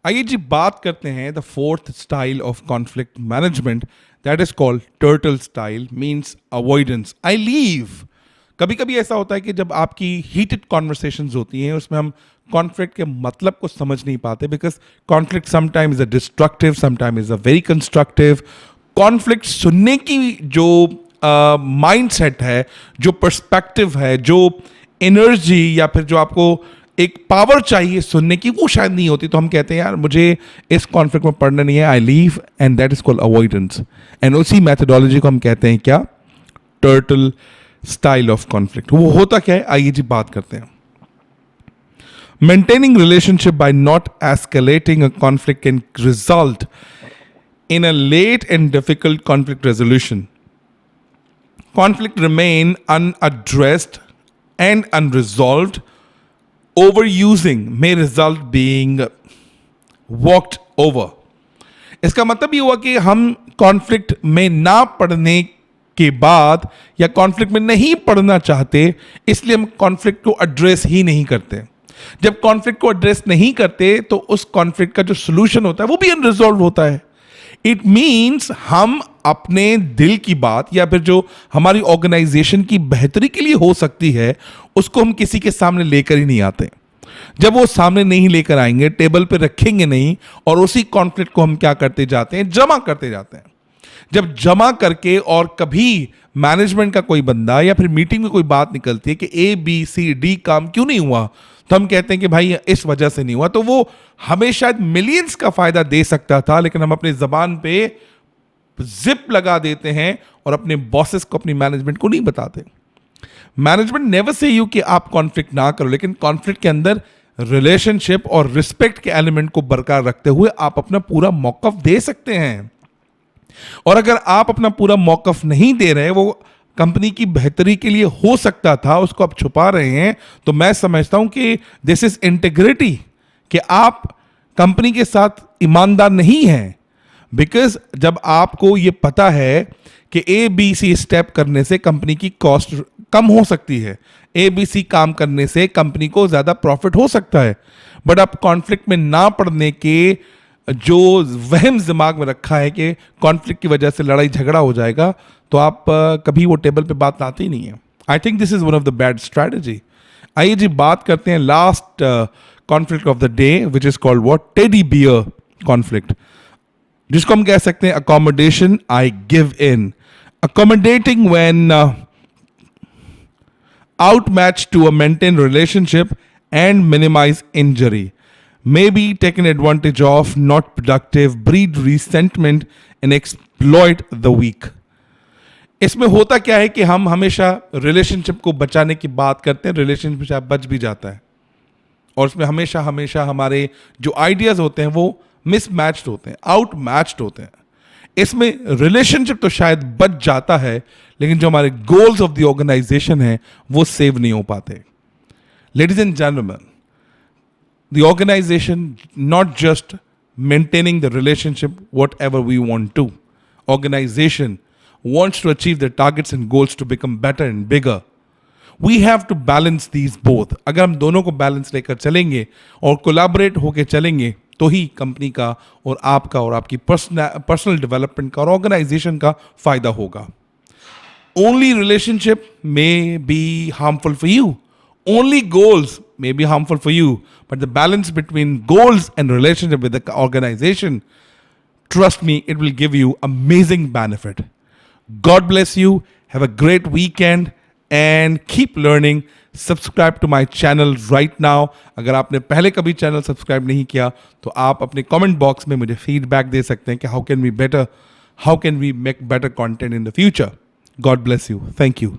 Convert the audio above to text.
आइए जी बात करते हैं the fourth style of conflict management that is called turtle style means avoidance I leave. कभी कभी ऐसा होता है कि जब आपकी हीटेड कॉन्वर्सेशंस होती हैं उसमें हम कॉन्फ्लिक्ट के मतलब को समझ नहीं पाते because conflict sometime is a destructive sometime is a very constructive. Conflict सुनने की जो माइंडसेट है, जो पर्सपेक्टिव है, जो एनर्जी या फिर जो आपको एक पावर चाहिए सुनने की, वो शायद नहीं होती। तो हम कहते हैं यार मुझे इस कॉन्फ्लिक्ट में पढ़ना नहीं है, I leave, and that is called avoidance. And उसी मैथडोलॉजी को हम कहते हैं क्या? Turtle style of conflict. वो होता क्या है, आइए जी बात करते हैं। Maintaining relationship by not escalating a conflict can result in a late and difficult conflict resolution. Conflict remain unaddressed and unresolved. Overusing may result being walked over. इसका मतलब ये हुआ कि हम कॉन्फ्लिक्ट में ना पढ़ने के बाद या कॉन्फ्लिक्ट में नहीं पढ़ना चाहते, इसलिए हम कॉन्फ्लिक्ट को एड्रेस ही नहीं करते। जब कॉन्फ्लिक्ट को एड्रेस नहीं करते तो उस कॉन्फ्लिक्ट का जो सोल्यूशन होता है वो भी अनरिजॉल्व होता है। इट मीन्स हम अपने दिल की बात या फिर जो हमारी ऑर्गेनाइजेशन की बेहतरी के लिए हो सकती है उसको हम किसी के सामने लेकर ही नहीं आते। जब वो सामने नहीं लेकर आएंगे, टेबल पे रखेंगे नहीं, और उसी कॉन्फ्लिक्ट को हम क्या करते जाते हैं, जमा करते जाते हैं। जब जमा करके और कभी मैनेजमेंट का कोई बंदा या फिर मीटिंग में कोई बात निकलती है कि ABCD काम क्यों नहीं हुआ, तो हम कहते हैं कि भाई इस वजह से नहीं हुआ। तो वो हमें शायद मिलियंस का फायदा दे सकता था, लेकिन हम अपनी जबान पे जिप लगा देते हैं और अपने बॉसेस को, अपनी मैनेजमेंट को नहीं बताते। मैनेजमेंट नेवर से यू कि आप कॉन्फ्लिक्ट ना करो, लेकिन कॉन्फ्लिक्ट के अंदर रिलेशनशिप और रिस्पेक्ट के एलिमेंट को बरकरार रखते हुए आप अपना पूरा मौकफ दे सकते हैं। और अगर आप अपना पूरा मौकफ नहीं दे रहे, वो कंपनी की बेहतरी के लिए हो सकता था, उसको आप छुपा रहे हैं, तो मैं समझता हूं कि दिस इज इंटीग्रिटी, कि आप कंपनी के साथ ईमानदार नहीं हैं। बिकॉज जब आपको ये पता है कि ABC स्टेप करने से कंपनी की कॉस्ट कम हो सकती है, ABC काम करने से कंपनी को ज्यादा प्रॉफिट हो सकता है, बट आप कॉन्फ्लिक्ट में ना पड़ने के जो वहम दिमाग में रखा है कि कॉन्फ्लिक्ट की वजह से लड़ाई झगड़ा हो जाएगा, तो आप कभी वो टेबल पे बात लाते ही नहीं है। I think this is one of the bad strategy. आइए जी बात करते हैं last conflict of the day which is called what? Teddy bear conflict, जिसको हम कह सकते हैं accommodation, I give in. Accommodating when outmatched to a maintain relationship and minimize injury, may be taken advantage of, not productive, breed resentment and exploit the weak. इसमें होता क्या है कि हम हमेशा रिलेशनशिप को बचाने की बात करते हैं, रिलेशनशिप शायद बच भी जाता है, और उसमें हमेशा हमेशा हमारे जो आइडियाज होते हैं वो मिसमैच्ड होते हैं, आउटमैच्ड होते हैं। इसमें रिलेशनशिप तो शायद बच जाता है, लेकिन जो हमारे गोल्स ऑफ द ऑर्गेनाइजेशन है वो सेव नहीं हो पाते। Ladies and gentleman, the organization not just maintaining the relationship whatever we want to, organization wants to achieve their targets and goals to become better and bigger. We have to balance these both. अगर हम दोनों को balance लेकर चलेंगे और collaborate होकर चलेंगे तो ही कंपनी का और आपका और आपकी पर्सनल डेवलपमेंट का और ऑर्गेनाइजेशन का फायदा होगा। Only relationship may be harmful for you. Only goals may be harmful for you. But the balance between goals and relationship with the organization, trust me, it will give you amazing benefit. God bless you. Have a great weekend and keep learning. Subscribe to my channel right now. अगर आपने पहले कभी channel subscribe नहीं किया तो आप अपने comment box में मुझे फीडबैक दे सकते हैं कि how can we make better content in the future. God bless you. Thank you.